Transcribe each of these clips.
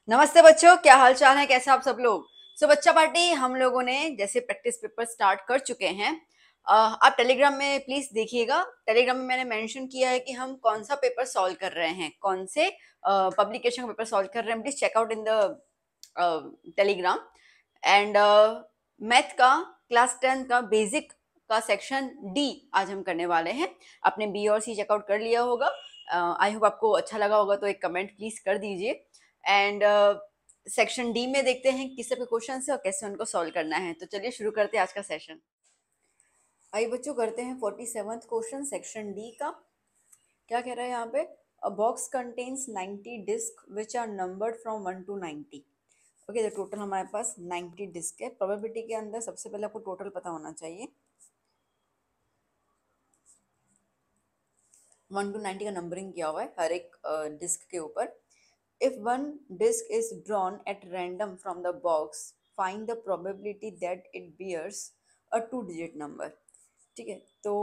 नमस्ते बच्चों, क्या हाल चाल है? कैसे आप सब लोग? बच्चा पार्टी हम लोगों ने जैसे प्रैक्टिस पेपर स्टार्ट कर चुके हैं। आप टेलीग्राम में प्लीज देखिएगा। टेलीग्राम में मैंने मेंशन किया है कि हम कौन सा पेपर सॉल्व कर रहे हैं, कौन से पब्लिकेशन का पेपर सॉल्व कर रहे हैं। Please check out in the Telegram. And math का क्लास 10 का बेसिक का सेक्शन डी आज हम करने वाले हैं। आपने बी और सी चेकआउट कर लिया होगा। आई होप आपको अच्छा लगा होगा, तो एक कमेंट प्लीज कर दीजिए। एंड सेक्शन डी में देखते हैं किस तरह के क्वेश्चन है और कैसे उनको सॉल्व करना है। तो चलिए शुरू करते हैं आज का सेशन। आइए बच्चों, करते हैं 47th क्वेश्चन सेक्शन डी का। क्या कह रहा है यहाँ पे? A box contains 90 disc which are numbered from 1 to 90। Okay, तो टोटल हमारे पास 90 डिस्क है। प्रोबेबिलिटी के अंदर सबसे पहले आपको टोटल पता होना चाहिए। 1 to 90 का नंबरिंग किया हुआ है हर एक डिस्क के ऊपर। If one disk is drawn at random from the box, find the probability that it bears a 2 digit number। ठीक है, तो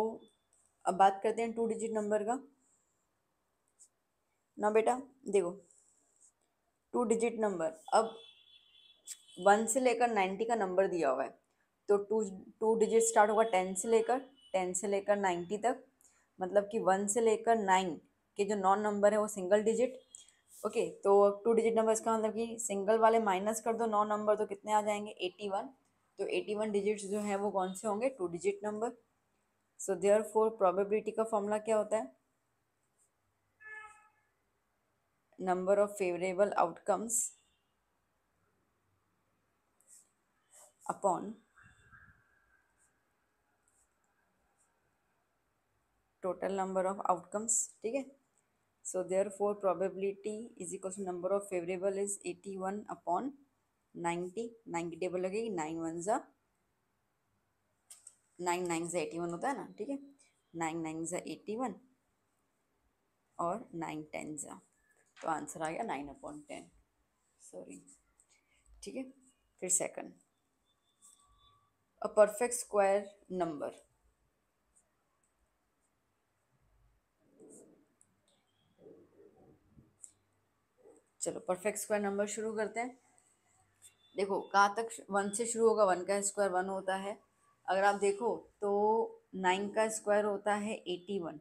अब बात करते हैं 2 digit नंबर का। ना बेटा देखो, 2 digit नंबर अब 1 से लेकर 90 का नंबर दिया हुआ है। तो टू डिजिट स्टार्ट होगा 10 से लेकर 90 तक। मतलब कि 1 से लेकर 9 के जो नॉन नंबर है वो सिंगल डिजिट। ओके, तो 2 डिजिट नंबर इसका मतलब कि सिंगल वाले माइनस कर दो नॉन नंबर, तो कितने आ जाएंगे? 81। तो 81 डिजिट्स जो है वो कौन से होंगे? 2 digit number. So therefore probability का फॉर्मूला क्या होता है? Number of favourable outcomes upon total number of outcomes. ठीक है, so therefore probability is equal to number of favourable is 81 upon 90। 90 table लगेगी, 9 9 होता है ना। ठीक है, 9 9 81 और 9 10 तो आंसर आ गया 9/10। सॉरी। ठीक है, फिर second, a perfect square number. चलो परफेक्ट स्क्वायर नंबर शुरू करते हैं। देखो कहाँ तक 1 से शुरू होगा? 1 का स्क्वायर 1 होता है। अगर आप देखो तो 9 का स्क्वायर होता है 81,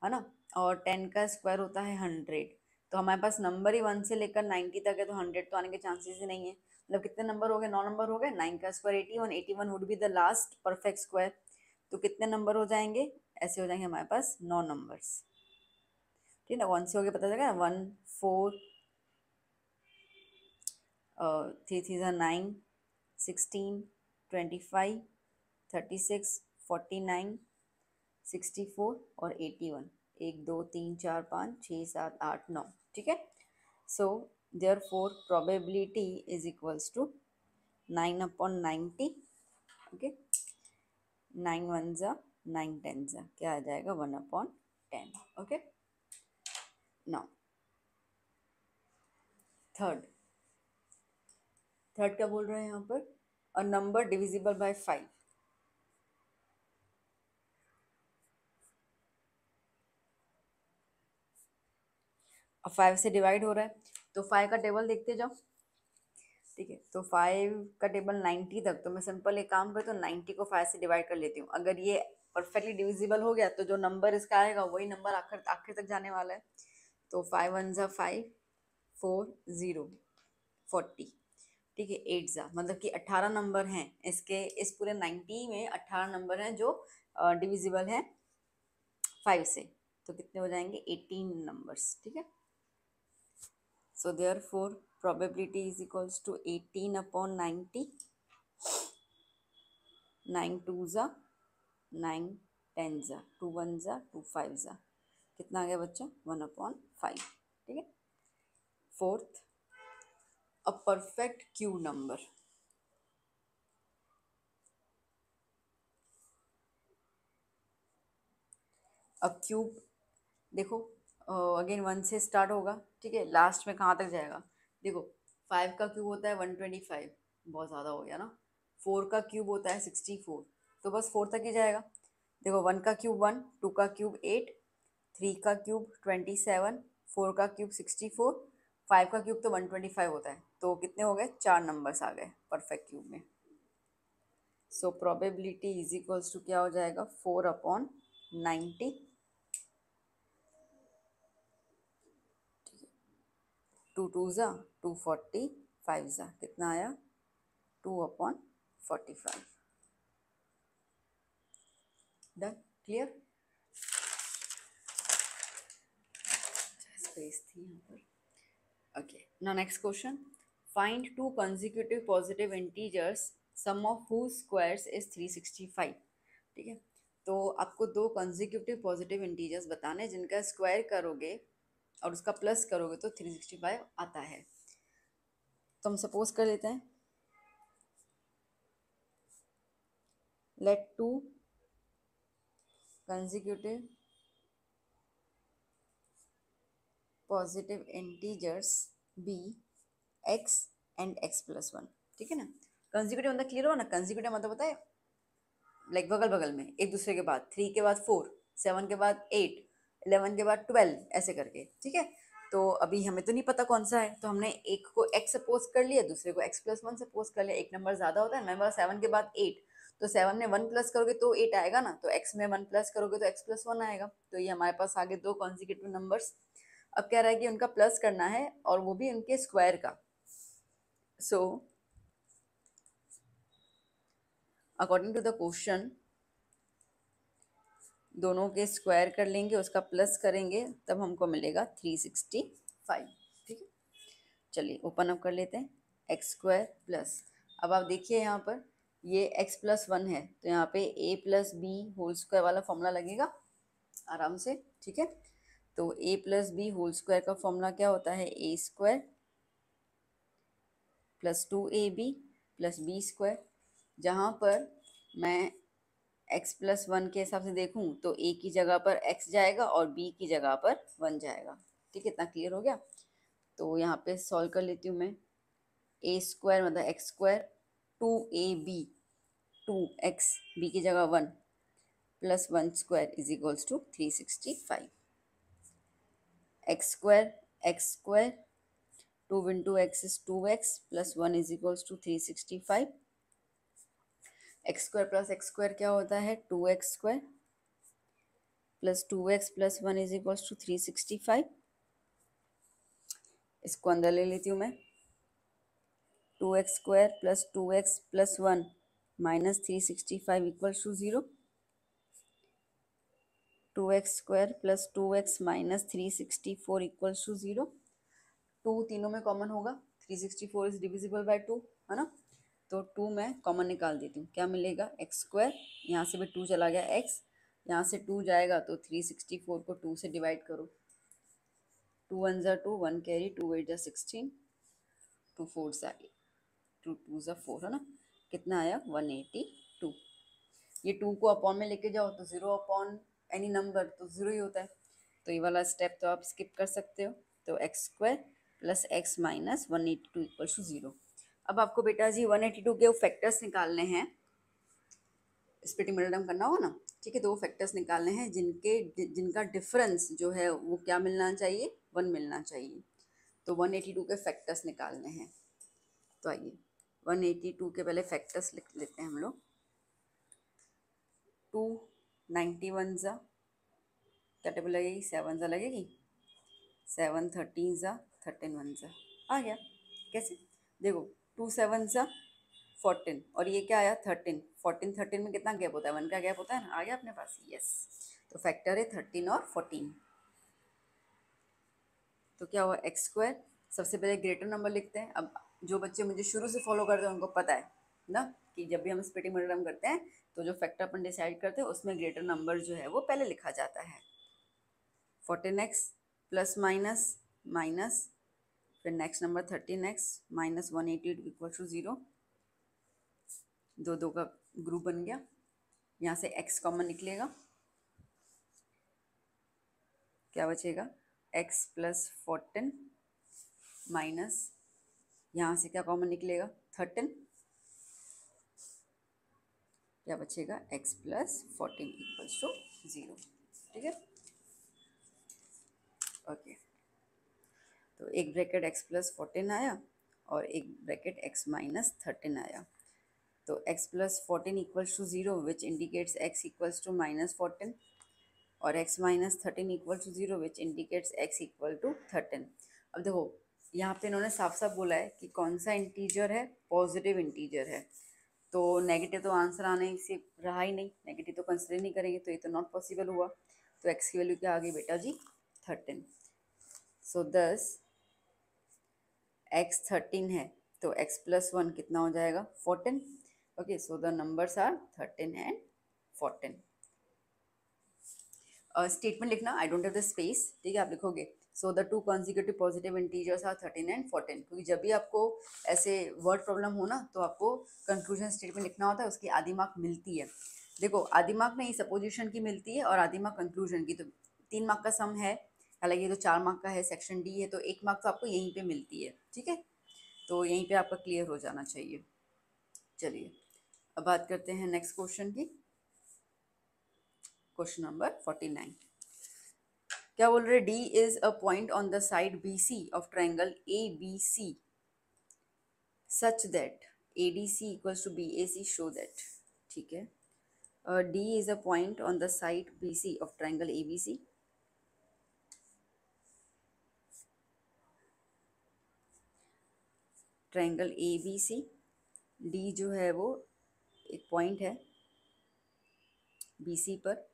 है ना। और 10 का स्क्वायर होता है 100। तो हमारे पास नंबर ही 1 से लेकर 90 तक है, तो 100 तो आने के चांसेस ही नहीं है। मतलब कितने नंबर हो गए? 9 नंबर हो गए। 9 का square 81, 81 would be the last perfect square. तो कितने नंबर हो जाएंगे? ऐसे हो जाएंगे हमारे पास 9 नंबर्स। ठीक है ना, 1 से हो गया, पता चलेगा 1 4 3 3 9 16 25 36 49 64 और 81। 1 2 3 4 5 6 7 8 9। ठीक है, so therefore probability is equals to 9/90। Okay, 9 1 ज़ा 9 10 ज़ा क्या आ जाएगा? 1/10। Okay, now third. थर्ड क्या बोल रहे हैं यहाँ पर? A number divisible by 5। अब 5 से डिवाइड हो रहा है, तो 5 का टेबल देखते जाओ। ठीक है, तो 5 का टेबल 90 तक, तो मैं सिंपल एक काम करती हूँ, 90 को 5 से डिवाइड कर लेती हूँ। अगर ये परफेक्टली डिविजिबल हो गया तो जो नंबर इसका आएगा वही नंबर आखिर आखिर तक जाने वाला है। तो 5 1 ज़ा 5 4 0 40। ठीक है, 8 ज़ा मतलब कि 18 नंबर हैं इसके। इस पूरे 90 में 18 नंबर हैं जो डिविजिबल हैं 5 से। तो कितने हो जाएंगे? 18 नंबर्स। ठीक है, so therefore probability is equals to 18/90। 9 2 ज़ा 9 10 ज़ा 2 1 ज़ा 2 5 ज़ा कितना आ गया बच्चा? 1/5। ठीक है, fourth, a perfect cube number. अब क्यूब देखो, अगेन 1 से स्टार्ट होगा। ठीक है, लास्ट में कहाँ तक जाएगा? देखो 5 का क्यूब होता है 125, बहुत ज़्यादा हो गया ना। 4 का क्यूब होता है 64, तो बस 4 तक ही जाएगा। देखो 1 का क्यूब 1, 2 का क्यूब 8, 3 का क्यूब 27, 4 का क्यूब 64 5 का क्यूब तो 125 होता है, तो कितने हो गए, 4 नंबर्स आ गए परफेक्ट क्यूब में। So probability is equals to क्या हो जाएगा, 4/90। 2 2 ज़ा 240, 5 ज़ा कितना आया, 2/45। Done, clear. स्पेस थी यहाँ पर। Okay, now next question, find two consecutive positive integers sum of whose squares is 365। ठीक है, तो आपको दो कंसेक्यूटिव पॉजिटिव इंटीजर्स बताने हैं जिनका स्क्वायर करोगे और उसका प्लस करोगे तो 365 आता है। तो हम सपोज कर लेते हैं, let two consecutive positive integers be x and x+1। ठीक है ना, कंसेक्यूटिव मतलब क्लियर हो ना, कंसेक्यूटिव मतलब होता है लाइक बगल बगल में एक दूसरे के बाद, 3 के बाद 4, 7 के बाद 8, 11 के बाद 12 ऐसे करके। ठीक है, तो अभी हमें तो नहीं पता कौन सा है, तो हमने एक को x सपोज कर लिया, दूसरे को x+1 सपोज कर लिया। एक नंबर ज़्यादा होता है, नंबर 7 के बाद 8, तो 7 में 1 प्लस करोगे तो 8 आएगा ना, तो x में 1 प्लस करोगे तो x+1 आएगा। तो ये हमारे पास आगे दो कॉन्जिक्यूटिव नंबर्स। अब कह रहा है कि उनका प्लस करना है और वो भी उनके स्क्वायर का। So according to the question दोनों के स्क्वायर कर लेंगे, उसका प्लस करेंगे, तब हमको मिलेगा 365। ठीक है, चलिए ओपन अप कर लेते हैं, x² प्लस। अब आप देखिए यहाँ पर ये x+1 है, तो यहाँ पे a+b² वाला फॉर्मूला लगेगा आराम से। ठीक है, तो a+b² का फॉर्मूला क्या होता है, a² + 2ab + b²। जहाँ पर मैं x+1 के हिसाब से देखूँ तो a की जगह पर x जाएगा और b की जगह पर 1 जाएगा। ठीक है, इतना क्लियर हो गया। तो यहाँ पे सॉल्व कर लेती हूँ मैं, a² मतलब x², 2ab 2x, b की जगह 1 + 1² = 365। x², 2 × x is 2x + 1 = 365। x² + x² क्या होता है, 2x² + 2x + 1 = 365। इसको अंदर ले लेती हूँ मैं, 2x² + 2x + 1 - 365 = 0। 2x² + 2x - 364 = 0। 2 तीनों में कॉमन होगा, 364 इज डिविजिबल बाय 2 है ना, तो 2 मैं कॉमन निकाल देती हूँ, क्या मिलेगा, x², यहाँ से भी 2 चला गया, x यहाँ से 2 जाएगा तो 364 को 2 से डिवाइड करो, 2 1 ज़ा 2, 1 कैरी, 2 8 ज़ा 16, 2 4 ज़ा 8, 2 2 ज़ा 4 है ना, कितना आया 182। ये 2 को अपॉन में लेके जाओ तो 0 अपॉन एनी नंबर तो 0 ही होता है, तो ये वाला स्टेप तो आप स्किप कर सकते हो। तो x² + x - 182 = 0। अब आपको बेटा जी 182 के फैक्टर्स निकालने हैं, स्प्लिटिंग करना हो ना। ठीक है, दो फैक्टर्स निकालने हैं जिनका डिफरेंस जो है वो क्या मिलना चाहिए, 1 मिलना चाहिए। तो 182 के फैक्टर्स निकालने हैं। तो आइए 182 के पहले फैक्टर्स लिख लेते हैं हम लोग। 2 91 ज़ा क्या टेबल लगेगी, 7 ज़ा लगेगी, 7 13 ज़ा 13 1 ज़ा आ गया। कैसे, देखो 2 7 ज़ा 14 और ये क्या आया 13, 14 13 में कितना गैप होता है, 1 का गैप होता है ना, आ गया अपने पास, यस। तो फैक्टर है 13 और 14। तो क्या हुआ, x², सबसे पहले ग्रेटर नंबर लिखते हैं। अब जो बच्चे मुझे शुरू से फॉलो करते हैं उनको पता है ना कि जब भी हम स्प्लिटिंग मेथड करते हैं तो जो फैक्टर अपन डिसाइड करते हैं उसमें ग्रेटर नंबर जो है वो पहले लिखा जाता है। 14x प्लस माइनस माइनस, फिर next number 13x minus 188 equal to 0। दो दो का ग्रुप बन गया, यहाँ से x कॉमन निकलेगा, क्या बचेगा, x प्लस 14 माइनस यहाँ से क्या कॉमन निकलेगा 13, क्या बचेगा x प्लस 14 इक्वल्स टू 0। ठीक है, ओके। तो तो एक ब्रैकेट x प्लस 14 आया और एक ब्रैकेट x माइनस 13 आया। तो x plus 14 equals to 0 which indicates x equals to minus 14 और x minus 13 equal to 0 which indicates x equal to 13। अब देखो यहाँ पे इन्होंने साफ साफ बोला है कि कौन सा इंटीजर है, पॉजिटिव इंटीजर है। तो नेगेटिव तो आंसर आने से रहा ही नहीं, नेगेटिव तो कंसिडर नहीं करेंगे, तो ये तो नॉट पॉसिबल हुआ। तो x की वैल्यू क्या आ गई बेटा जी 13। सो दस x 13 है तो x प्लस 1 कितना हो जाएगा 14। Okay, so the numbers are 13 and 14। Statement लिखना, I don't have the space, ठीक है, आप लिखोगे so the two consecutive positive integers are 13 and 14। क्योंकि जब भी आपको ऐसे वर्ड प्रॉब्लम हो ना तो आपको कंक्लूजन स्टेटमेंट लिखना होता है, उसकी आधी मार्क मिलती है। देखो आधी मार्क नहीं, सपोजिशन की मिलती है और आधी मार्क कंक्लूजन की। तो 3 मार्क का सम है, हालांकि ये तो 4 मार्क का है, सेक्शन डी है, तो 1 मार्क तो आपको यहीं पे मिलती है, ठीक है। तो यहीं पे आपका क्लियर हो जाना चाहिए। चलिए अब बात करते हैं नेक्स्ट क्वेश्चन की। क्वेश्चन नंबर 49 क्या बोल रहे, D is a point on the side B C of triangle A B C such that A D C equals to B A C, show that. ठीक है, D is a point on the side B C of triangle A B C. Triangle A B C, D जो है वो एक point है B C पर,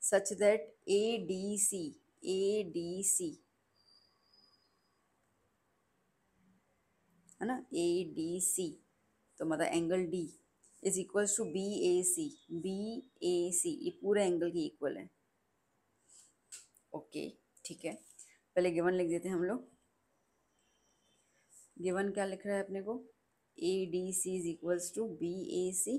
सच that A D सी है ना, ए डी सी तो मतलब angle D is equals to B A C. ये पूरे एंगल की इक्वल है। ओके ठीक है, पहले गिवन लिख देते हैं हम लोग। गिवन क्या लिख रहा है अपने को, A D C is equals to B A C.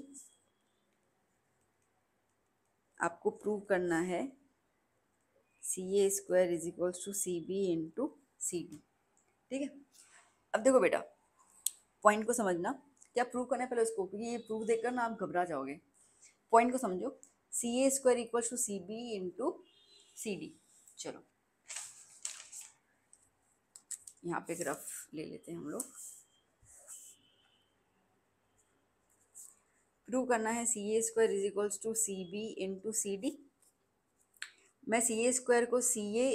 आपको प्रूव करना है C A square is equals to C B into C D. ठीक है, अब देखो बेटा पॉइंट को समझना, क्या प्रूव करना है पहले उसको, क्योंकि ये प्रूफ देखकर ना आप घबरा जाओगे। पॉइंट को समझो, C A square equals to C B into C D. चलो यहाँ पे ग्राफ ले लेते हैं हम लोग। प्रूव करना है C A square is equals to C B into C D. मैं सी ए स्क्वायर को सी ए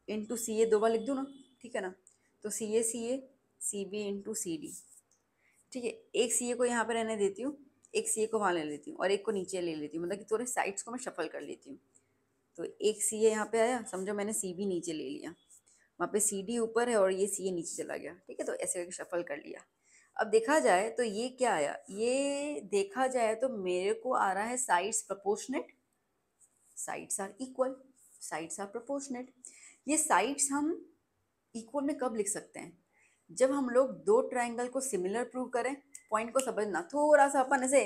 इंटू सी ए 2 बार लिख दूँ ना, ठीक है ना। तो C A C B into C D. ठीक है, एक सी ए को यहाँ पे रहने देती हूँ, एक सी ए को वहाँ ले लेती हूँ और एक को नीचे ले लेती हूँ, मतलब कि थोड़े साइड्स को मैं शफल कर लेती हूँ। तो एक सी ए यहाँ पे आया, समझो मैंने सी बी नीचे ले लिया, वहाँ पे सी डी ऊपर है और ये सी ए नीचे चला गया। ठीक है, तो ऐसे करके शफल कर लिया। अब देखा जाए तो ये क्या आया, ये देखा जाए तो मेरे को आ रहा है sides proportionate, sides are equal, sides are proportionate. ये साइड्स हम इक्वल में कब लिख सकते हैं, जब हम लोग दो ट्राइंगल को सिमिलर प्रूव करें। पॉइंट को समझना, थोड़ा सा अपन ऐसे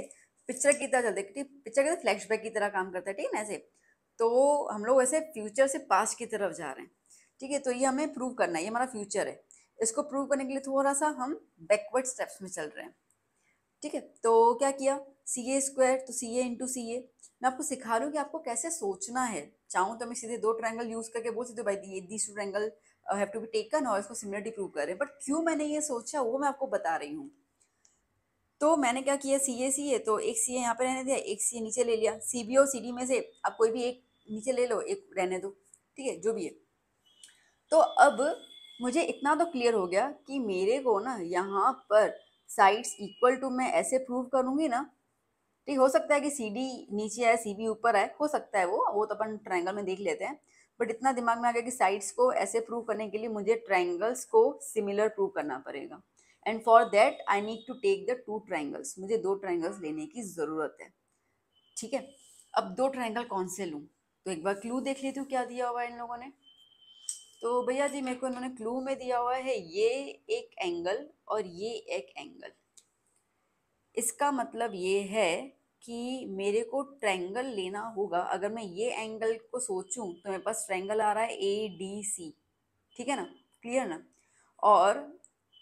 पिक्चर की तरह चलते हैं, पिक्चर के फ्लैशबैक की तरह काम करता है, ठीक है ना ऐसे। तो हम लोग ऐसे फ्यूचर से पास्ट की तरफ जा रहे हैं। ठीक है, तो ये हमें प्रूव करना है, ये हमारा फ्यूचर है। इसको प्रूव करने के लिए थोड़ा सा हम बैकवर्ड स्टेप्स में चल रहे हैं। ठीक है, तो क्या किया, सी ए स्क्वायर तो सी ए इंटू सी ए। मैं आपको सिखा रही हूँ कि आपको कैसे सोचना है। चाहूँ तो मैं सीधे दो ट्रायंगल यूज करके बोल सकती हूँ भाई these two triangle have to be taken और इसको सिमिलरिटी प्रूव करें, बट क्यों मैंने ये सोचा वो मैं आपको बता रही हूँ। तो मैंने क्या किया, सी ए तो एक सी ए यहाँ पे रहने दिया, एक सी ए नीचे ले लिया। सी बी और सी डी में से आप कोई भी एक नीचे ले लो, एक रहने दो, ठीक है, जो भी है। तो अब मुझे इतना तो क्लियर हो गया कि मेरे को ना यहाँ पर साइड्स इक्वल टू मैं ऐसे प्रूव करूंगी ना। ठीक, हो सकता है कि सी डी नीचे आए सी बी ऊपर आए, हो सकता है वो तो अपन ट्रायंगल में देख लेते हैं। बट इतना दिमाग में आ गया कि साइड्स को ऐसे प्रूव करने के लिए मुझे ट्रायंगल्स को सिमिलर प्रूव करना पड़ेगा, and for that I need to take the two triangles. मुझे दो ट्रायंगल्स लेने की ज़रूरत है। ठीक है, अब दो ट्रायंगल कौन से लूँ, तो एक बार क्लू देख लेती हूँ क्या दिया हुआ है इन लोगों ने। तो भैया जी मेरे को इन्होंने क्लू में दिया हुआ है ये एक एंगल और ये एक एंगल। इसका मतलब ये है कि मेरे को ट्रायंगल लेना होगा। अगर मैं ये एंगल को सोचूं तो मेरे पास ट्रायंगल आ रहा है ए डी सी, ठीक है ना, क्लियर ना। और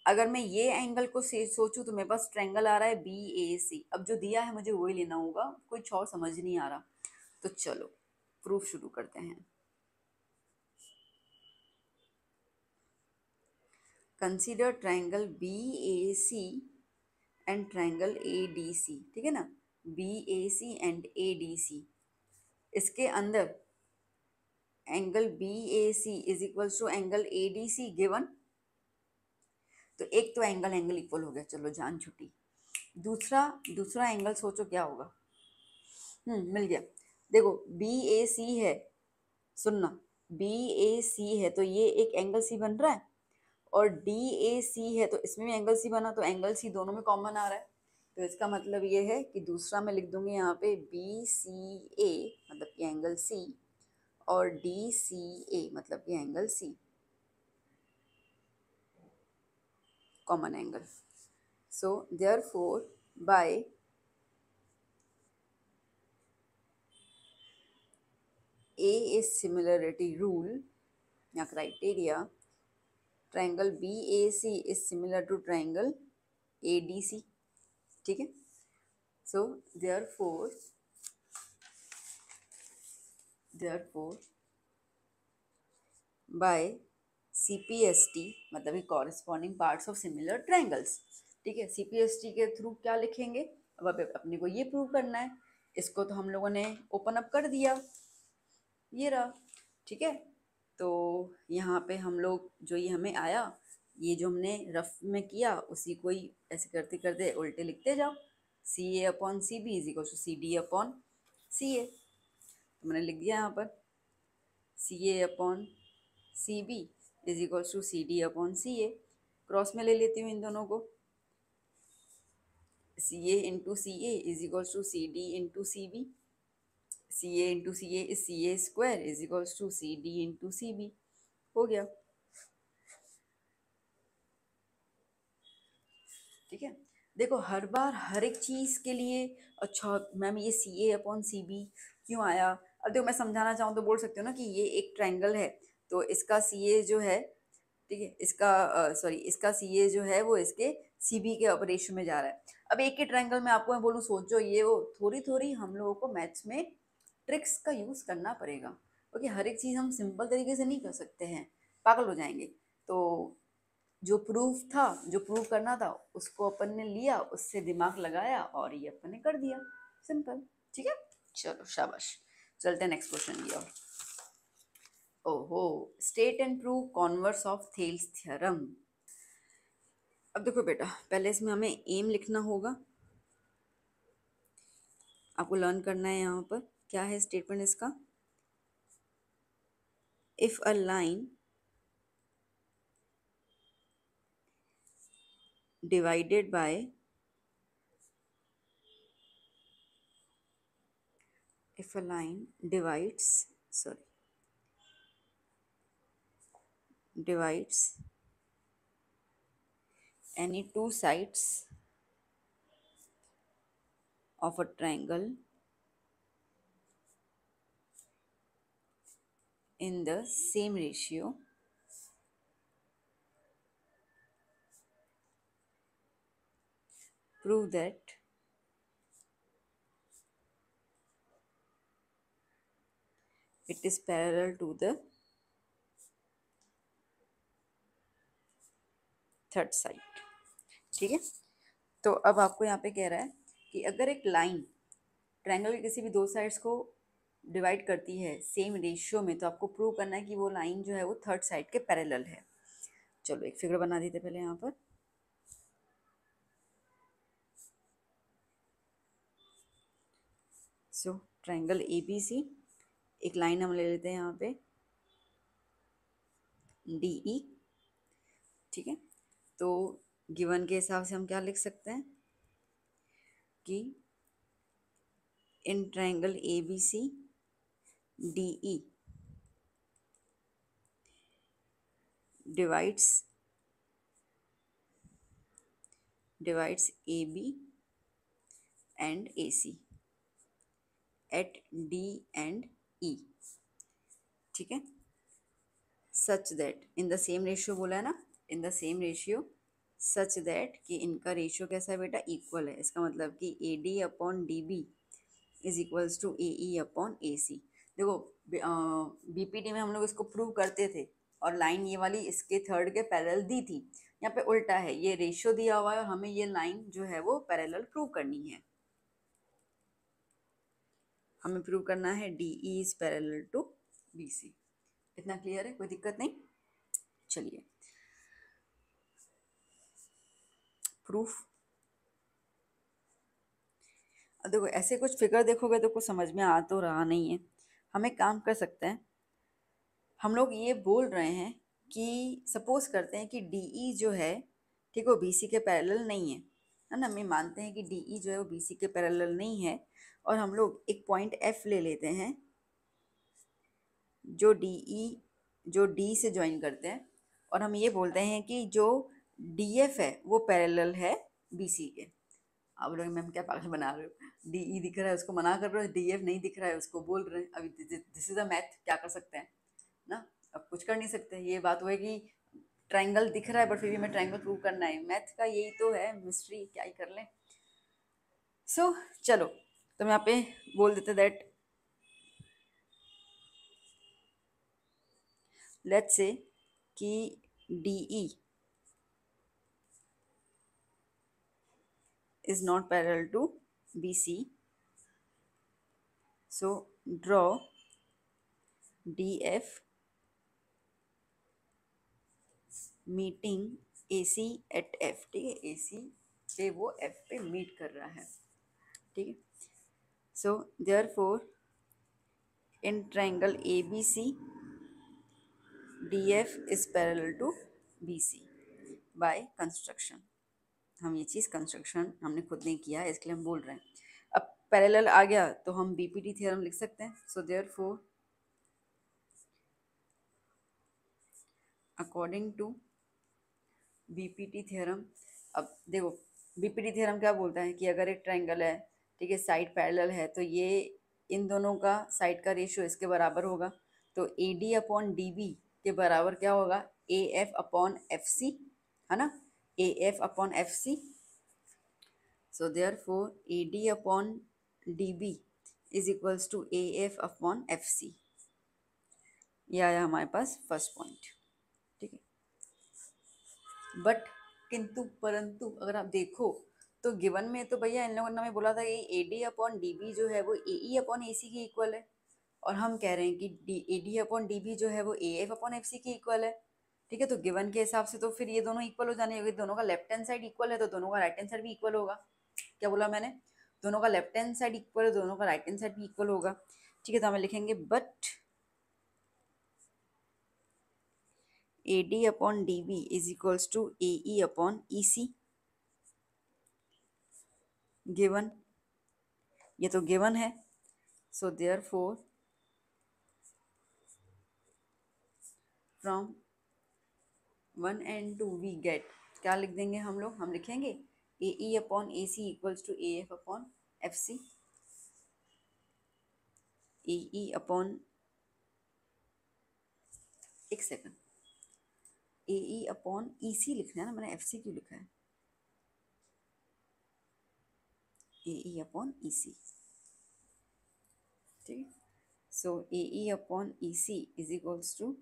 अगर मैं ये एंगल को सोचूं तो मेरे पास ट्रायंगल आ रहा है बी ए सी। अब जो दिया है मुझे वही लेना होगा, कुछ और समझ नहीं आ रहा। तो चलो प्रूफ शुरू करते हैं। Consider triangle B A C and triangle A D C, ठीक है ना, B A C and A D C, इसके अंदर angle B A C is equals to angle A D C given. तो एक तो एंगल एंगल इक्वल हो गया, चलो जान छुट्टी। दूसरा दूसरा एंगल सोचो क्या होगा। मिल गया। देखो बी ए सी है, सुनना, बी ए सी है तो ये एक एंगल सी बन रहा है, और डी ए सी है तो इसमें भी एंगल सी बना, तो एंगल सी दोनों में कॉमन आ रहा है। तो इसका मतलब ये है कि दूसरा मैं लिख दूंगी यहाँ पे बी सी ए मतलब कि एंगल सी, और डी सी ए मतलब कि angle C, common angle. So therefore by A is similarity rule या criteria, triangle BAC is similar to triangle ADC, ठीक है। So therefore by CPST मतलब corresponding parts of similar triangles, ठीक है। CPST के through क्या लिखेंगे, अब अपने को ये प्रूव करना है। इसको तो हम लोगों ने ओपन अप कर दिया, ये रहा, ठीक है। तो यहाँ पे हम लोग जो ये हमें आया, ये जो हमने रफ में किया उसी को ही ऐसे करते करते उल्टे लिखते जाओ। C A upon C B is equal to C D upon C A, तो मैंने लिख दिया यहाँ पर C A upon C B is equal to C D upon C A. Cross में ले लेती हूँ इन दोनों को, C A into C A is equal to C D into C B, C A into C A is C A square is equals to C D into C B, हो गया, ठीक है। देखो हर बार हर एक चीज़ के लिए अच्छा मैम ये सी ए अपॉन सी बी क्यों आया। अब देखो मैं समझाना चाहूँ तो बोल सकते हो ना कि ये एक ट्रायंगल है, तो इसका सी ए जो है, ठीक है, इसका सॉरी इसका सी ए जो है वो इसके सी बी के रेशो में जा रहा है। अब एक ही ट्रायंगल में आपको मैं बोलूँ सोचो ये वो, थोड़ी थोड़ी हम लोगों को मैथ्स में ट्रिक्स का यूज़ करना पड़ेगा, क्योंकि हर एक चीज़ हम सिंपल तरीके से नहीं कर सकते हैं, पागल हो जाएंगे। तो जो प्रूफ था, जो प्रूव करना था उसको अपन ने लिया, उससे दिमाग लगाया और ये अपन ने कर दिया, सिंपल, ठीक है। चलो शाबाश, चलते हैं नेक्स्ट क्वेश्चन की ओर। ओहो, state and prove converse of Thales theorem. अब देखो बेटा, पहले इसमें हमें एम लिखना होगा, आपको लर्न करना है। यहाँ पर क्या है स्टेटमेंट इसका, if a line divided by if a line divides any two sides of a triangle in the same ratio, prove that it is parallel to the third side, ठीक है। तो अब आपको यहाँ पे कह रहा है कि अगर एक लाइन ट्रायंगल के किसी भी दो साइड्स को डिवाइड करती है सेम रेशियो में, तो आपको प्रूव करना है कि वो लाइन जो है वो थर्ड साइड के पैरेलल है। चलो एक फिगर बना देते पहले यहाँ पर। सो ट्रायंगल ए बी सी, एक लाइन हम ले लेते हैं यहाँ पे डी ई, ठीक है। तो गिवन के हिसाब से हम क्या लिख सकते हैं कि in triangle A B C D E divides AB and AC at D and E, ठीक है। Such that in the same ratio बोला है ना, in the same ratio, such that कि इनका रेशियो कैसा है बेटा, इक्वल है। इसका मतलब कि A D upon D B is equals to A E upon A C. देखो बीपीटी में हम लोग इसको प्रूव करते थे और लाइन ये वाली इसके थर्ड के पैरेलल दी थी, यहाँ पे उल्टा है, ये रेशियो दिया हुआ है और हमें ये लाइन जो है वो पैरेलल प्रूव करनी है। हमें प्रूव करना है DE is parallel to BC। इतना क्लियर है, कोई दिक्कत नहीं। चलिए प्रूफ। अब देखो ऐसे कुछ फिगर देखोगे तो कुछ समझ में आ तो रहा नहीं है। हम एक काम कर सकते हैं, हम लोग ये बोल रहे हैं कि सपोज करते हैं कि DE जो है ठीक, वो BC के पैरेलल नहीं है ना। हम ये मानते हैं कि DE जो है वो BC के पैरेलल नहीं है और हम लोग एक पॉइंट F ले लेते हैं जो जो D से ज्वाइन करते हैं, और हम ये बोलते हैं कि जो DF है वो पैरेलल है BC के। अब लोग मैम क्या पागल बना रहे हो, DE दिख रहा है उसको मना कर रहे हो, DF नहीं दिख रहा है उसको बोल रहे हैं। अभी दिस इज अ मैथ, क्या कर सकते हैं ना, अब कुछ कर नहीं सकते। ये बात हुआ है कि ट्रायंगल दिख रहा है बट फिर भी हमें ट्रायंगल प्रूव करना है। मैथ का यही तो है मिस्ट्री, क्या ही कर लें। चलो तो हम यहाँ पे बोल देते दैट लेट्स से कि DE is not parallel to BC, so draw DF meeting AC at F। ठीक है, AC पे वो F पे मीट कर रहा है। ठीक है, so therefore in triangle ABC DF is parallel to BC by construction. हम ये चीज़ कंस्ट्रक्शन हमने खुद नहीं किया है इसलिए हम बोल रहे हैं। अब पैरेलल आ गया तो हम BPT थ्योरम लिख सकते हैं। So therefore according to BPT theorem, अब देखो BPT थ्योरम क्या बोलता है कि अगर एक ट्रायंगल है ठीक है, साइड पैरेलल है, तो ये इन दोनों का साइड का रेशियो इसके बराबर होगा। तो AD अपॉन DB के बराबर क्या होगा, AF अपॉन FC, है ना, AF upon FC। So therefore AD upon DB is equals to AF upon FC। ये आया हमारे पास फर्स्ट पॉइंट। ठीक है, बट किंतु परंतु अगर आप देखो तो गिवन में तो भैया इन लोगों ने हमें बोला था कि AD अपॉन DB जो है वो AE अपॉन AC के इक्वल है, और हम कह रहे हैं कि AD अपॉन DB जो है वो AF अपॉन FC के इक्वल है। ठीक है, तो गिवन के हिसाब से तो फिर ये दोनों इक्वल हो जाने होंगे। दोनों का लेफ्ट हैंड साइड इक्वल है तो दोनों का राइट हैंड साइड भी इक्वल होगा। क्या बोला मैंने, दोनों का लेफ्ट हैंड साइड इक्वल है, दोनों का राइट हैंड साइड भी इक्वल होगा। ठीक है, तो हमें लिखेंगे but AD upon DB is equals to AE upon EC। Given, ये तो गिवन है। So therefore from 1 and 2 we get, क्या लिख देंगे हम लोग, हम लिखेंगे AE upon AC equals to AF upon FC। AE upon, एक सेकंड, AE अपॉन EC लिखना है ना, मैंने FC क्यों लिखा है, AE अपॉन EC। ठीक है, so AE upon EC is equals to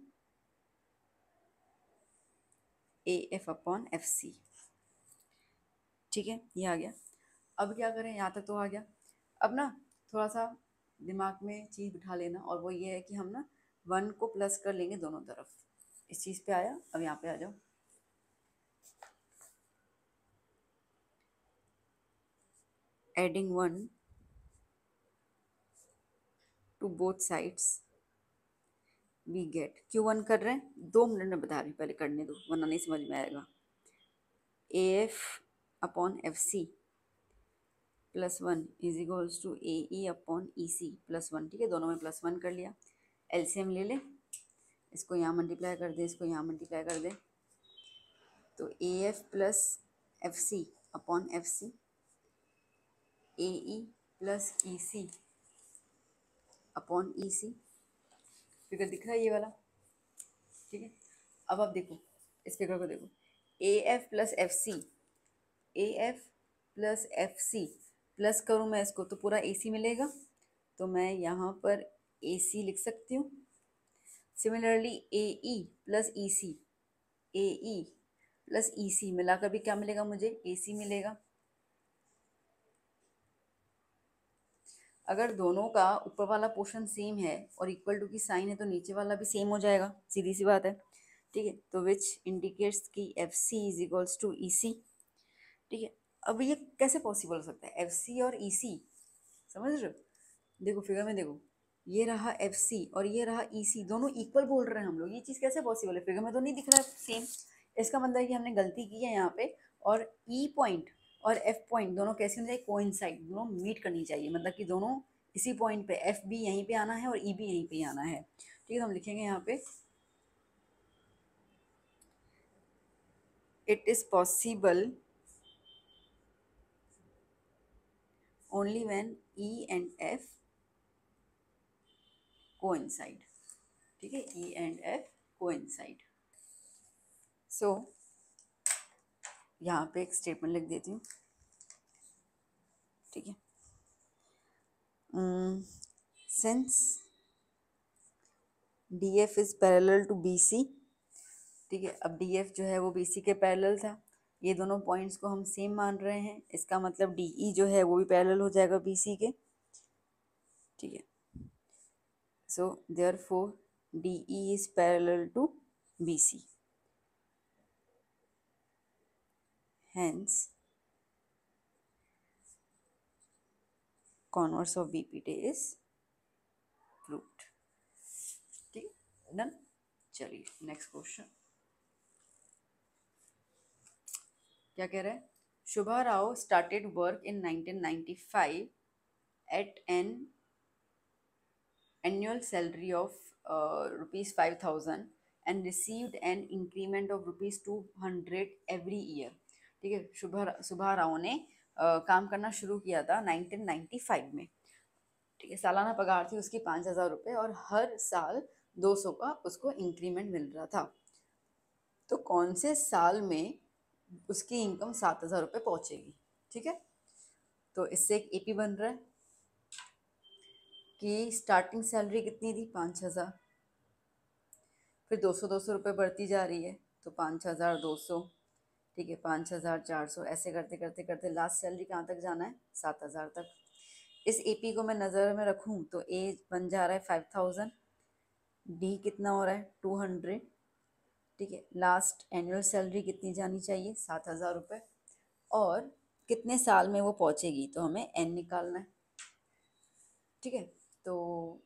AF upon FC। ठीक है, ये आ गया। अब क्या करें, यहाँ तक तो आ गया। अब ना थोड़ा सा दिमाग में चीज़ बिठा लेना, और वो ये है कि हम ना 1 को प्लस कर लेंगे दोनों तरफ। इस चीज़ पे आया, अब यहाँ पे आ जाओ। Adding 1 to both sides we get, क्यों 1 कर रहे हैं, 2 मिनट में बता रही हूँ, पहले करने दो वरना नहीं समझ में आएगा। AF upon FC plus 1 is equals to AE upon EC plus 1। ठीक है, दोनों में प्लस 1 कर लिया। LCM ले ले, इसको यहाँ मल्टीप्लाई कर दे, इसको यहाँ मल्टीप्लाई कर दे, तो AF plus FC upon FC, AE plus EC upon EC। Figure दिख रहा है ये वाला। ठीक है, अब आप देखो इस फिगर को, देखो AF plus FC, AF plus FC plus करूँ मैं इसको तो पूरा AC मिलेगा, तो मैं यहाँ पर AC लिख सकती हूँ। Similarly AE plus EC, AE plus EC मिलाकर भी क्या मिलेगा मुझे, AC मिलेगा। अगर दोनों का ऊपर वाला पोर्शन सेम है और इक्वल टू की साइन है तो नीचे वाला भी सेम हो जाएगा, सीधी सी बात है। ठीक है, तो विच इंडिकेट्स की FC is equals to EC। ठीक है, अब ये कैसे पॉसिबल हो सकता है FC और EC, समझ रहे हो? देखो फिगर में देखो, ये रहा FC और ये रहा EC, दोनों इक्वल बोल रहे हैं हम लोग, ये चीज़ कैसे पॉसिबल है? फिगर में तो नहीं दिख रहा है सेम। इसका मतलब है कि हमने गलती की है यहाँ पे। और E पॉइंट और F पॉइंट दोनों कैसे होने चाहिए, कोइंसाइड, दोनों मीट करनी चाहिए, मतलब कि दोनों इसी पॉइंट पे, F भी यहीं पे आना है और E भी यहीं पे आना है। ठीक है, तो हम लिखेंगे यहाँ पे it is possible only when E and F coincide. ठीक है, E and F coincide. So यहाँ पे एक स्टेटमेंट लिख देती हूँ। ठीक है, since DF is parallel to BC। ठीक है, अब DF जो है वो BC के पैरेलल था, ये दोनों पॉइंट्स को हम सेम मान रहे हैं, इसका मतलब DE जो है वो भी पैरेलल हो जाएगा BC के। ठीक है, so therefore DE is parallel to BC, hence converse of BPT is proved। ठीक है, डन। चलिए नेक्स्ट क्वेश्चन क्या कह रहा है। Shubha Rao started work in 1995 at an annual salary of rupees 5,000 and received an increment of rupees 200 every year। ठीक है, शुभा राव ने काम करना शुरू किया था 1995 में। ठीक है, सालाना पगार थी उसकी 5,000 रुपये और हर साल 200 का उसको इंक्रीमेंट मिल रहा था। तो कौन से साल में उसकी इनकम 7,000 रुपये पहुंचेगी? ठीक है, तो इससे एक AP बन रहा है कि स्टार्टिंग सैलरी कितनी थी, 5,000, फिर 200 रुपये बढ़ती जा रही है, तो 5,200। ठीक है, 5,400, ऐसे करते करते करते लास्ट सैलरी कहाँ तक जाना है, 7,000 तक। इस AP को मैं नज़र में रखूँ तो A बन जा रहा है 5,000, D कितना हो रहा है 200। ठीक है, लास्ट एनुअल सैलरी कितनी जानी चाहिए, 7,000 रुपये, और कितने साल में वो पहुँचेगी, तो हमें N निकालना है। ठीक है, तो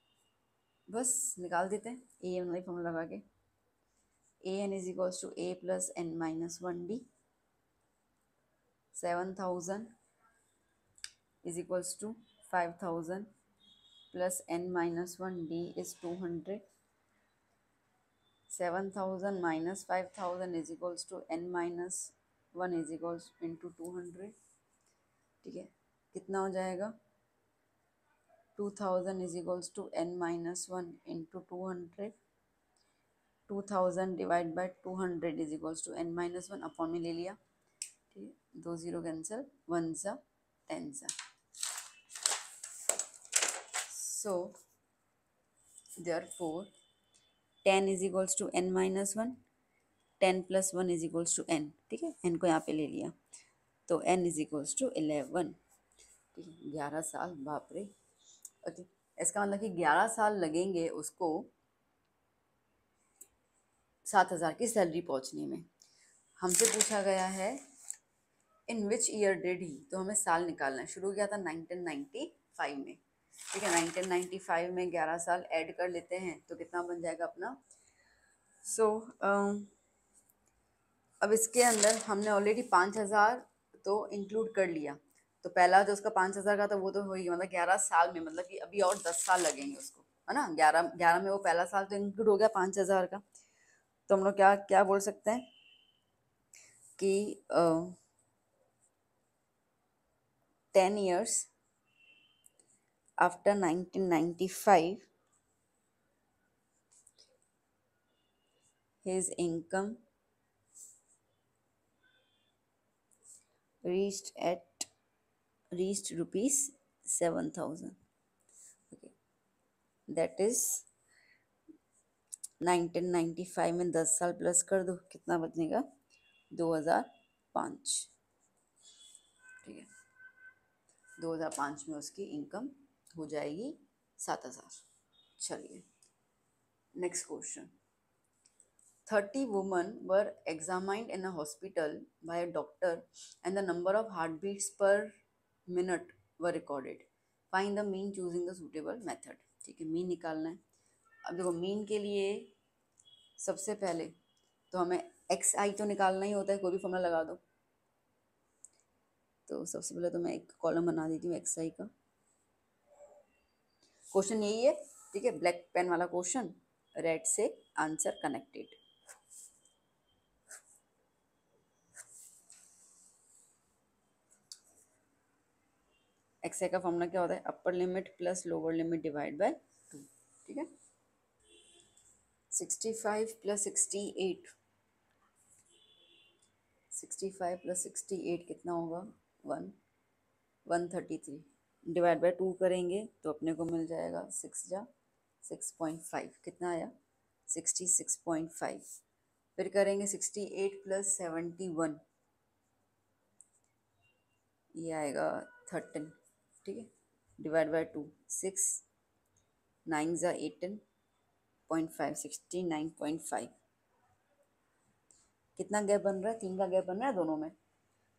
बस निकाल देते हैं AN वाली फॉर्मूला लगा के। AN is equals to A plus N minus 1D। 7,000 is equals to 5,000 plus N minus 1D is 200। 7,000 minus 5,000 is equals to N minus 1 is equals into 200। ठीक है, कितना हो जाएगा, 2,000 is equals to N minus 1 into 200। 2,000 divide by 200 is equals to N minus 1, upon में ले लिया। ठीक है, 2 0 कैंसिल, 1 सा 10 सा। So therefore 10 is equals to N minus 1, 10 plus 1 is equals to N। ठीक है, N को यहाँ पे ले लिया, तो N is equals to 11। ठीक है, 11 साल, बाप रे। ओके, इसका मतलब कि 11 साल लगेंगे उसको 7,000 की सैलरी पहुँचने में। हमसे पूछा गया है इन विच ईयर डिड ही, तो हमें साल निकालना है। शुरू किया था 1995 में। ठीक है, 1995 में 11 साल ऐड कर लेते हैं तो कितना बन जाएगा अपना। सो अब इसके अंदर हमने ऑलरेडी 5,000 तो इंक्लूड कर लिया, तो पहला जो उसका 5,000 का था वो तो हो ही, मतलब 11 साल में, मतलब कि अभी और 10 साल लगेंगे उसको, है ना। 11 में वो पहला साल तो इंक्लूड हो गया 5,000 का। तो हम लोग क्या क्या बोल सकते हैं कि 10 years after 1995 his income reached rupees 7,000। okay, that is 1995 में 10 साल प्लस कर दो, कितना बचेगा, 2005, ठीक है। 2005 में उसकी इनकम हो जाएगी 7,000। चलिए next question. 30 women were examined in a hospital by a doctor and the number of heartbeats per minute were recorded. Find the mean choosing the suitable method. ठीक है, मीन निकालना है। अब देखो मीन के लिए सबसे पहले तो हमें एक्स आई तो निकालना ही होता है, कोई भी फॉर्मूला लगा दो। तो सबसे पहले तो मैं एक कॉलम बना देती हूँ एक्स आई का। क्वेश्चन यही है, ठीक है, ब्लैक पेन वाला क्वेश्चन, रेड से आंसर कनेक्टेड। एक्स आई का फॉर्मूला क्या होता है? Upper limit plus lower limit divide by 2, ठीक है। 65 प्लस 68, 65 प्लस 68 कितना होगा? 133 डिवाइड बाय 2 करेंगे तो अपने को मिल जाएगा 6 कितना आया? 66.5। फिर करेंगे 68 प्लस 71, ये आएगा 13, ठीक है, डिवाइड बाय 2, 6 9 ज़ा 18.5, 69.5। कितना गैप बन रहा है? 3 का गैप बन रहा है दोनों में।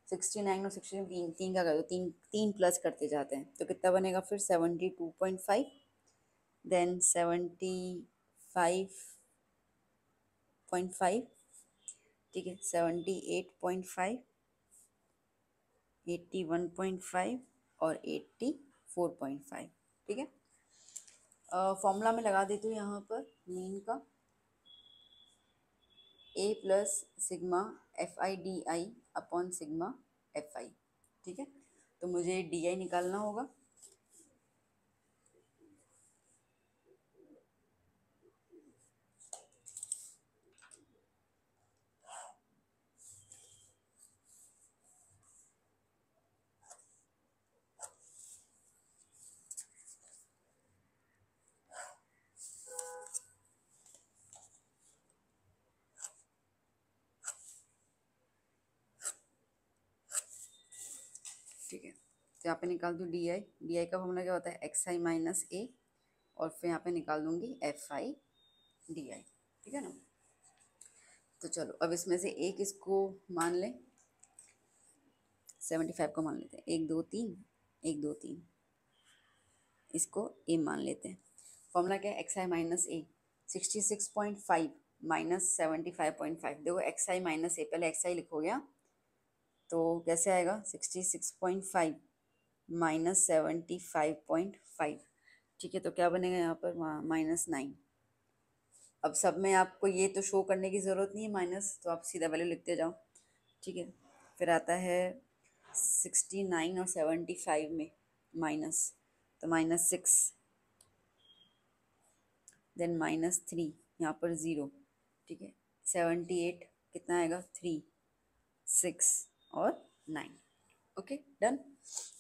69 और 16 तीन का कर दो, तीन प्लस करते जाते हैं तो कितना बनेगा फिर? 72.5, देन 75.5, ठीक है, 78.5, 81.5 और 84.5, ठीक है। फॉर्मूला में लगा देती हूँ यहाँ पर मीन का, A plus sigma F I D I upon sigma F I, ठीक है। तो मुझे डी आई निकालना होगा। ठीक है, तो यहाँ पे निकाल दूँ डी आई। डी आई का फॉर्मूला क्या होता है? एक्स आई माइनस ए, और फिर यहाँ पे निकाल दूंगी एफ आई डी आई, ठीक है ना। तो चलो अब इसमें से एक इसको मान लें, 75 को मान लेते हैं। 1 2 3, 1 2 3, इसको ए मान लेते हैं। फॉर्मूला क्या है? एक्स आई माइनस ए, 66.5 माइनस 75.5। देखो एक्स आई माइनस ए, पहले एक्स आई लिखोगे यहाँ, तो कैसे आएगा? 66.5 माइनस 75.5, ठीक है। तो क्या बनेगा यहाँ पर? -9। अब सब में आपको ये तो शो करने की ज़रूरत नहीं है माइनस, तो आप सीधा वैल्यू लिखते जाओ, ठीक है। फिर आता है 69 और 75 में माइनस, तो -6, देन -3, यहाँ पर 0, ठीक है। 78 कितना आएगा? 3, 6 और 9, okay done.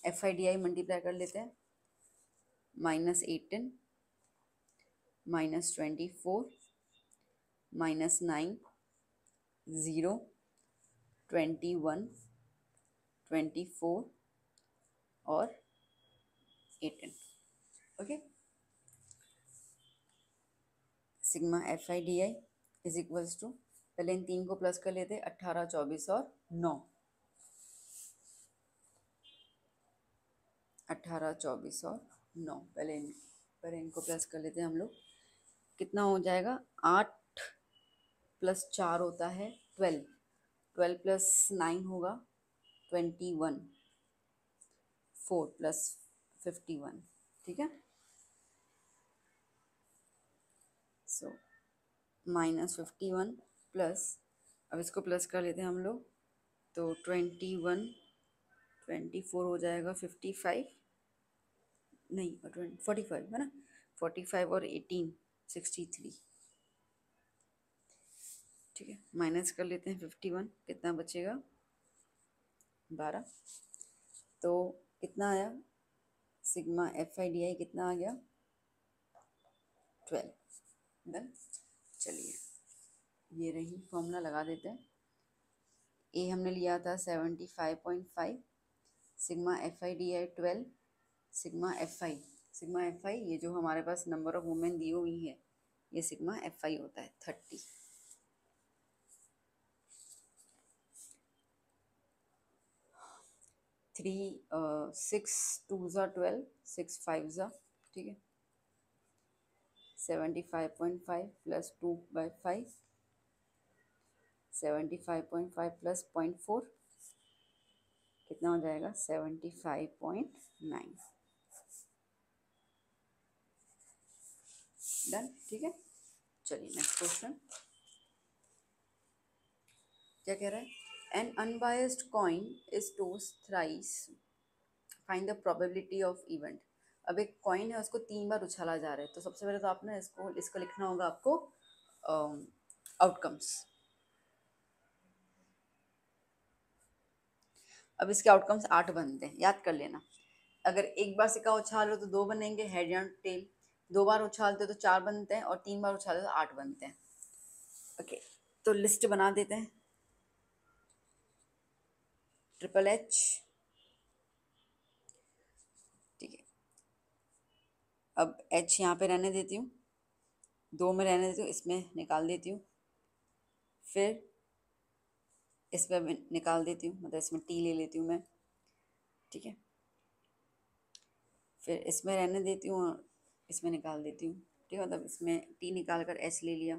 F I D I multiply कर लेते हैं। -18, -24, -9, 0, 21, 24 और 18, okay. Sigma F I D I is equals to, पहले इन तीन को प्लस कर लेते हैं, 18, 24 और 9, 18, 24 और 9, पहले इनको प्लस कर लेते हैं हम लोग। कितना हो जाएगा? 8 प्लस 4 होता है 12, 12 प्लस 9 होगा 21, 4 प्लस 51, ठीक है। सो -51 प्लस, अब इसको प्लस कर लेते हैं हम लोग, तो 21, 24 हो जाएगा 55, नहीं 45 है ना, 45 और 18, 63, ठीक है। माइनस कर लेते हैं 51, कितना बचेगा? 12। तो कितना आया? सिग्मा एफ आई डी आई कितना आ गया? 12, डन। चलिए ये रही, फॉर्मूला लगा देते हैं। ए हमने लिया था 75.5, सिग्मा एफ आई डी है 12, सिग्मा एफ आई ये जो हमारे पास नंबर ऑफ वुमेन दी हुई है ये सिग्मा एफ आई होता है 30। थ्री 6 2 ज़ा 12, 6 5 ज़ा, ठीक है, 75.5 प्लस 2/5, 75.5 प्लस 0.4 कितना हो जाएगा 75.9। डन, ठीक है। चलिए नेक्स्ट क्वेश्चन क्या कह रहा है, N unbiased coin is toss thrice, find the probability of event. अब एक कॉइन है उसको 3 बार उछाला जा रहा है, तो सबसे पहले तो आपने इसको लिखना होगा आपको आउटकम्स। अब इसके आउटकम्स 8 बनते हैं, याद कर लेना। अगर एक बार सिक्का उछालो तो 2 बनेंगे, हेड या टेल। 2 बार उछालते तो 4 बनते हैं, और 3 बार उछालते तो 8 बनते हैं। ओके, तो लिस्ट बना देते हैं। ट्रिपल एच, ठीक है। अब एच यहाँ पे रहने देती हूँ, 2 में रहने देती हूँ, इसमें निकाल देती हूँ, फिर इस पर निकाल देती हूँ, मतलब इसमें टी ले लेती हूँ मैं, ठीक है। फिर इसमें रहने देती हूँ और इसमें निकाल देती हूँ, ठीक है, मतलब इसमें टी निकाल कर एच ले लिया।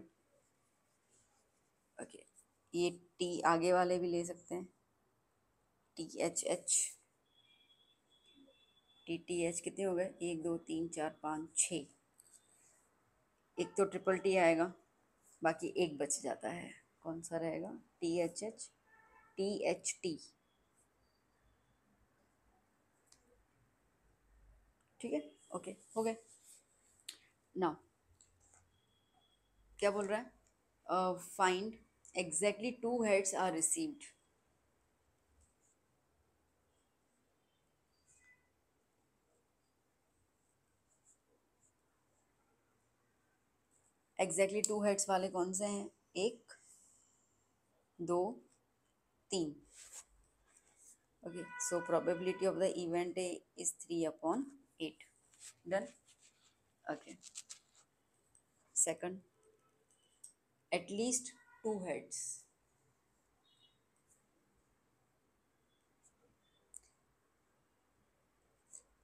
ओके, ये टी आगे वाले भी ले सकते हैं, T H H, T T H कितने हो गए, 1 2 3 4 5 6। एक तो ट्रिपल टी आएगा, बाकी एक बच जाता है, कौन सा रहेगा, T H H, T H T, ठीक है। ओके, हो गए। नाउ क्या बोल रहा है, find exactly 2 heads are received. Exactly 2 heads वाले कौन से हैं, 1 2 3। Okay, so probability of the event is 3/8। Done. Okay, second, at least 2 heads.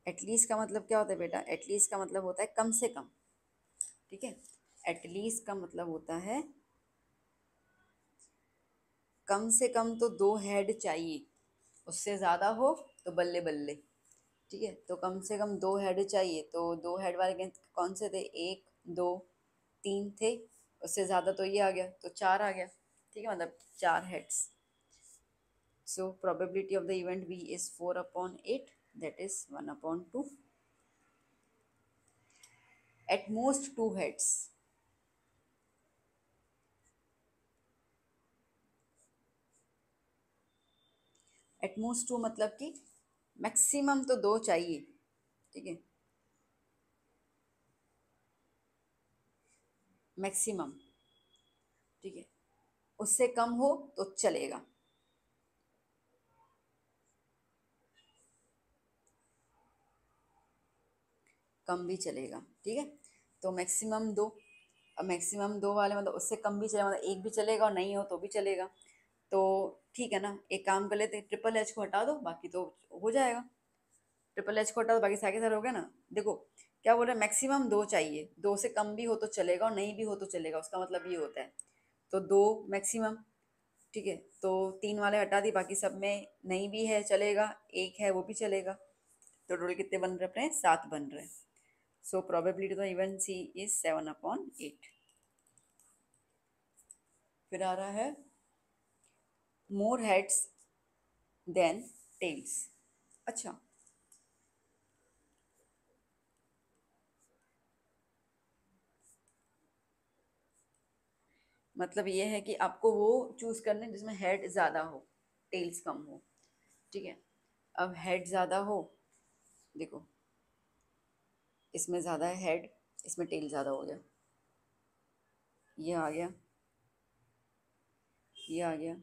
At least का मतलब क्या होता है बेटा, एटलीस्ट का मतलब होता है कम से कम, ठीक है। एटलीस्ट का मतलब होता है कम से कम तो 2 हेड चाहिए, उससे ज़्यादा हो तो बल्ले बल्ले, ठीक है। तो कम से कम 2 हेड चाहिए, तो 2 हेड वाले कौन से थे, 1 2 3 थे, उससे ज़्यादा तो ये आ गया, तो 4 आ गया, ठीक है, मतलब 4 heads. So probability of the event B is 4/8, that is 1/2। At most 2 heads, at most 2 मतलब कि मैक्सिमम तो 2 चाहिए, ठीक है, मैक्सिमम, ठीक है। उससे कम हो तो चलेगा, कम भी चलेगा, ठीक है। तो मैक्सिमम 2, अब मैक्सिमम 2 वाले मतलब उससे कम भी चलेगा, मतलब एक भी चलेगा और नहीं हो तो भी चलेगा। तो ठीक है ना, एक काम कर लेते हैं, ट्रिपल एच को हटा दो, बाकी तो हो जाएगा। ट्रिपल एच को हटा दो, बाकी सारे के सारे हो गए ना। देखो क्या बोल रहे हैं, मैक्सिमम 2 चाहिए, 2 से कम भी हो तो चलेगा और नहीं भी हो तो चलेगा, उसका मतलब ये होता है। तो 2 मैक्सिमम, ठीक है। तो 3 वाले हटा दी, बाकी सब में नहीं भी है चलेगा, एक है वो भी चलेगा। तो टोटल कितने बन रहे अपने, 7 बन रहे हैं। So probability of event C is 7/8। फिर आ रहा है मोर हेड्स देन टेल्स। अच्छा, मतलब ये है कि आपको वो चूज करना है जिसमें हेड ज़्यादा हो, टेल्स कम हो, ठीक है। अब हेड ज़्यादा हो, देखो इसमें ज़्यादा है हेड, इसमें टेल ज़्यादा हो गया, ये आ गया, ये आ गया,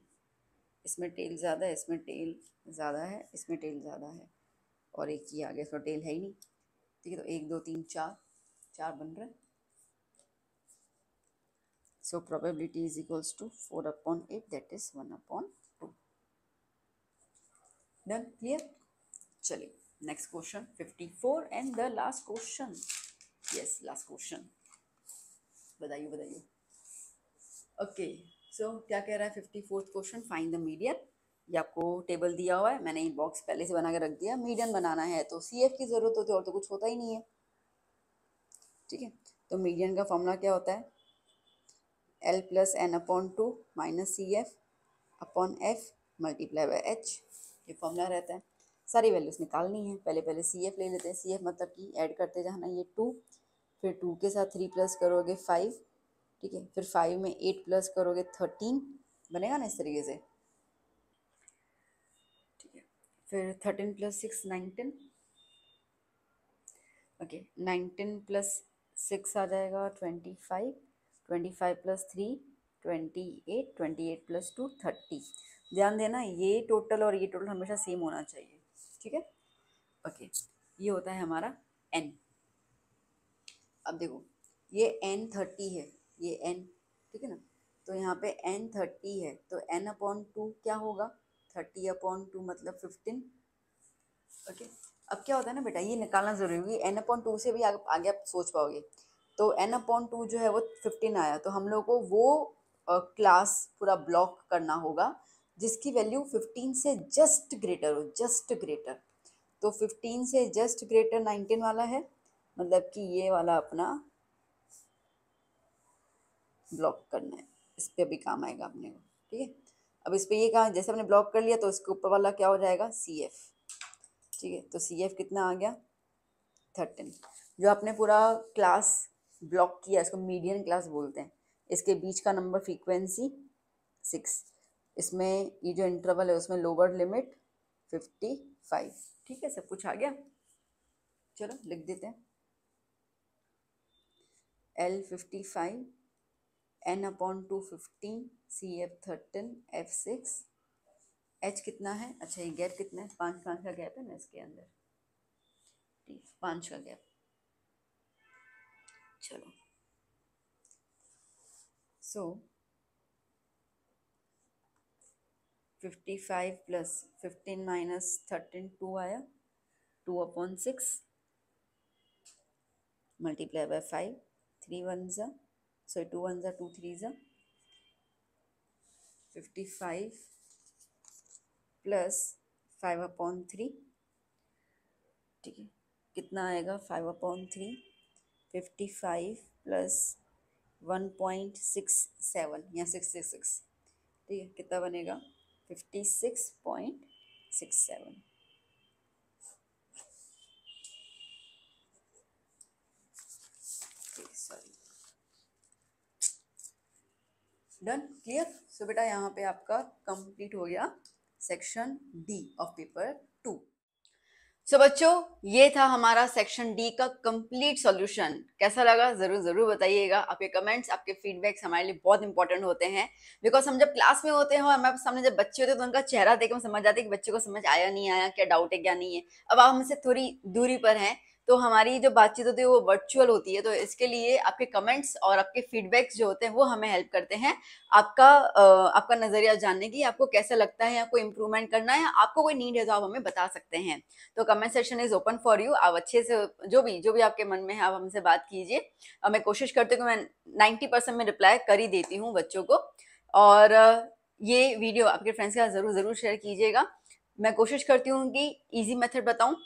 इसमें टेल ज़्यादा है, इसमें टेल ज़्यादा है, इसमें टेल ज़्यादा है, और एक ही आ गया, इसमें टेल है ही नहीं। ठीक है, तो 1 2 3 4, 4 बन रहा है। So probability is equals to 4/8, that is 1/2. Done? Clear? चलिए next question 54 and the last question. Yes, last question. बताइए बताइए। ओके, सो क्या कह रहा है 54th question, find the median. ये आपको टेबल दिया हुआ है, मैंने ये बॉक्स पहले से बना के रख दिया। मीडियन बनाना है तो CF की जरूरत होती है, और तो कुछ होता ही नहीं है। ठीक है, तो मीडियन का फॉर्मूला क्या होता है, L + n/2 - CF upon F multiply by H, ये फॉर्मूला रहता है। सारी वैल्यूज निकालनी है। पहले CF ले लेते हैं। CF मतलब कि ऐड करते जाना, ये 2, फिर 2 के साथ 3 प्लस करोगे 5, ठीक है, फिर 5 में 8 प्लस करोगे 13, बनेगा ना इस तरीके से। ठीक है, फिर 13 + 6 19, ओके, 19 + 6 आ जाएगा 25, 25 + 3 28, 28 + 2 30। ध्यान देना, ये टोटल और ये टोटल हमेशा सेम होना चाहिए। ठीक है, ओके, ये होता है हमारा n। अब देखो, ये n 30 है, ये n, ठीक है ना, तो यहाँ पे n 30 है, तो n/2 क्या होगा, 30/2 मतलब 15। ओके, अब क्या होता है ना बेटा, ये निकालना जरूरी होगी। n/2 से भी आगे आप सोच पाओगे। तो n/2 जो है वो 15 आया, तो हम लोग को वो क्लास पूरा ब्लॉक करना होगा जिसकी वैल्यू 15 से जस्ट ग्रेटर हो, जस्ट ग्रेटर। तो 15 से जस्ट ग्रेटर 19 वाला है, मतलब कि ये वाला अपना ब्लॉक करना है, इस पर भी काम आएगा अपने को। ठीक है, अब इस पर ये कहा, जैसे हमने ब्लॉक कर लिया तो इसके ऊपर वाला क्या हो जाएगा, CF। ठीक है, तो CF कितना आ गया, 13। जो आपने पूरा क्लास ब्लॉक किया, इसको मीडियन क्लास बोलते हैं। इसके बीच का नंबर फ्रीक्वेंसी 6, इसमें ये जो इंटरवल है उसमें लोअर लिमिट 55। ठीक है, सब कुछ आ गया। चलो लिख देते हैं, L 55, n/2 15, CF 13, F 6, H कितना है, अच्छा ये गैप कितना है, 5 5 का गैप है ना इसके अंदर, ठीक, 5 का गैप। चलो, सो 55 + 15 - 13 2 आया, 2/6 मल्टीप्लाई बाय 5, 3 1 ज़ा, सॉरी 2 1 ज़ा 2 3 ज़ा, 55 + 5/3, ठीक है, कितना आएगा 5/3, 55 + 1.67 या 666, ठीक है, कितना बनेगा 56.67। Sorry, done, clear. सो बेटा यहाँ पे आपका कंप्लीट हो गया सेक्शन डी ऑफ पेपर 2। सो बच्चों, ये था हमारा सेक्शन डी का कंप्लीट सॉल्यूशन। कैसा लगा जरूर जरूर बताइएगा। आपके कमेंट्स, आपके फीडबैक्स हमारे लिए बहुत इंपॉर्टेंट होते हैं, बिकॉज हम जब क्लास में होते हैं और हमारे सामने जब बच्चे होते हैं तो उनका चेहरा देख के हम समझ जाते हैं कि बच्चे को समझ आया नहीं आया, क्या डाउट है क्या नहीं है। अब आप हमसे थोड़ी दूरी पर हैं तो हमारी जो बातचीत होती है वो वर्चुअल होती है, तो इसके लिए आपके कमेंट्स और आपके फीडबैक्स जो होते हैं वो हमें हेल्प करते हैं आपका नजरिया जानने की, आपको कैसा लगता है, आपको इम्प्रूवमेंट करना है, आपको कोई नीड है तो आप हमें बता सकते हैं। तो comment section is open for you. आप अच्छे से जो भी आपके मन में है आप हमसे बात कीजिए। मैं कोशिश करती हूँ कि मैं 90% में रिप्लाई कर ही देती हूँ बच्चों को। और ये वीडियो आपके फ्रेंड्स के साथ जरूर जरूर शेयर कीजिएगा। मैं कोशिश करती हूँ कि इजी मेथड बताऊँ,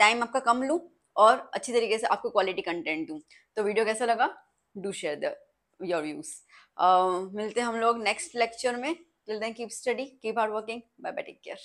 टाइम आपका कम लूँ और अच्छी तरीके से आपको क्वालिटी कंटेंट दूँ। तो वीडियो कैसा लगा, do share the your views. मिलते हैं हम लोग नेक्स्ट लेक्चर में। Till then keep study, keep hard working, bye bye, take care.